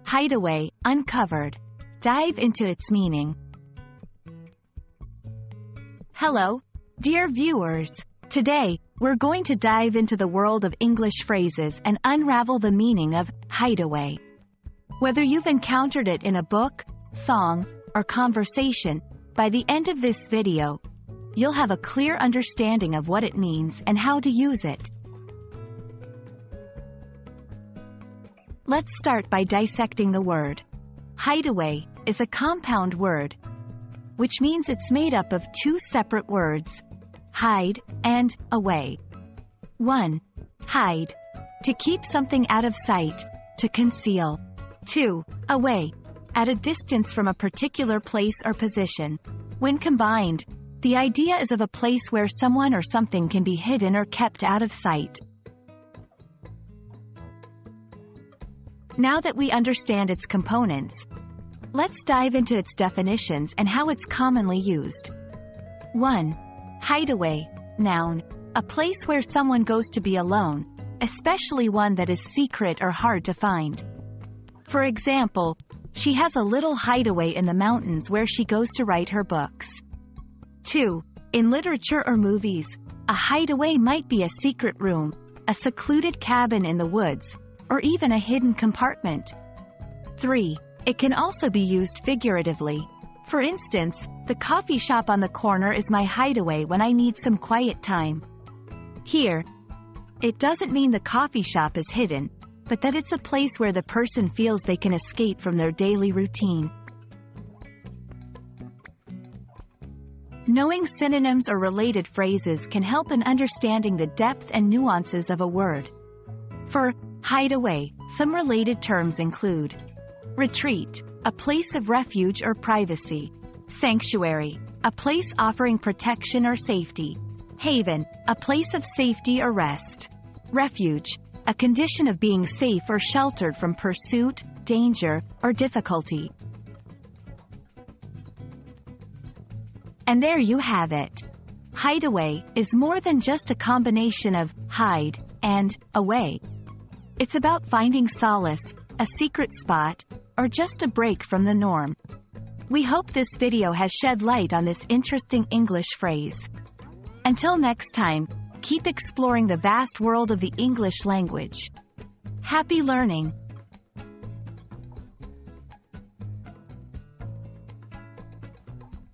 Hideaway, uncovered. Dive into its meaning. Hello, dear viewers. Today, we're going to dive into the world of English phrases and unravel the meaning of hideaway. Whether you've encountered it in a book, song, or conversation, by the end of this video, you'll have a clear understanding of what it means and how to use it. Let's start by dissecting the word. Hideaway is a compound word, which means it's made up of two separate words, hide and away. 1. Hide. To keep something out of sight, to conceal. 2. Away. At a distance from a particular place or position. When combined, the idea is of a place where someone or something can be hidden or kept out of sight. Now that we understand its components, let's dive into its definitions and how it's commonly used. 1. Hideaway, noun. A place where someone goes to be alone, especially one that is secret or hard to find. For example, she has a little hideaway in the mountains where she goes to write her books. 2. In literature or movies, a hideaway might be a secret room, a secluded cabin in the woods, or even a hidden compartment. 3. It can also be used figuratively. For instance, the coffee shop on the corner is my hideaway when I need some quiet time. Here, it doesn't mean the coffee shop is hidden, but that it's a place where the person feels they can escape from their daily routine. Knowing synonyms or related phrases can help in understanding the depth and nuances of a word. For hideaway, some related terms include retreat, a place of refuge or privacy. Sanctuary, a place offering protection or safety. Haven, a place of safety or rest. Refuge, a condition of being safe or sheltered from pursuit, danger, or difficulty. And there you have it. Hideaway is more than just a combination of hide and away. It's about finding solace, a secret spot, or just a break from the norm. We hope this video has shed light on this interesting English phrase. Until next time, keep exploring the vast world of the English language. Happy learning!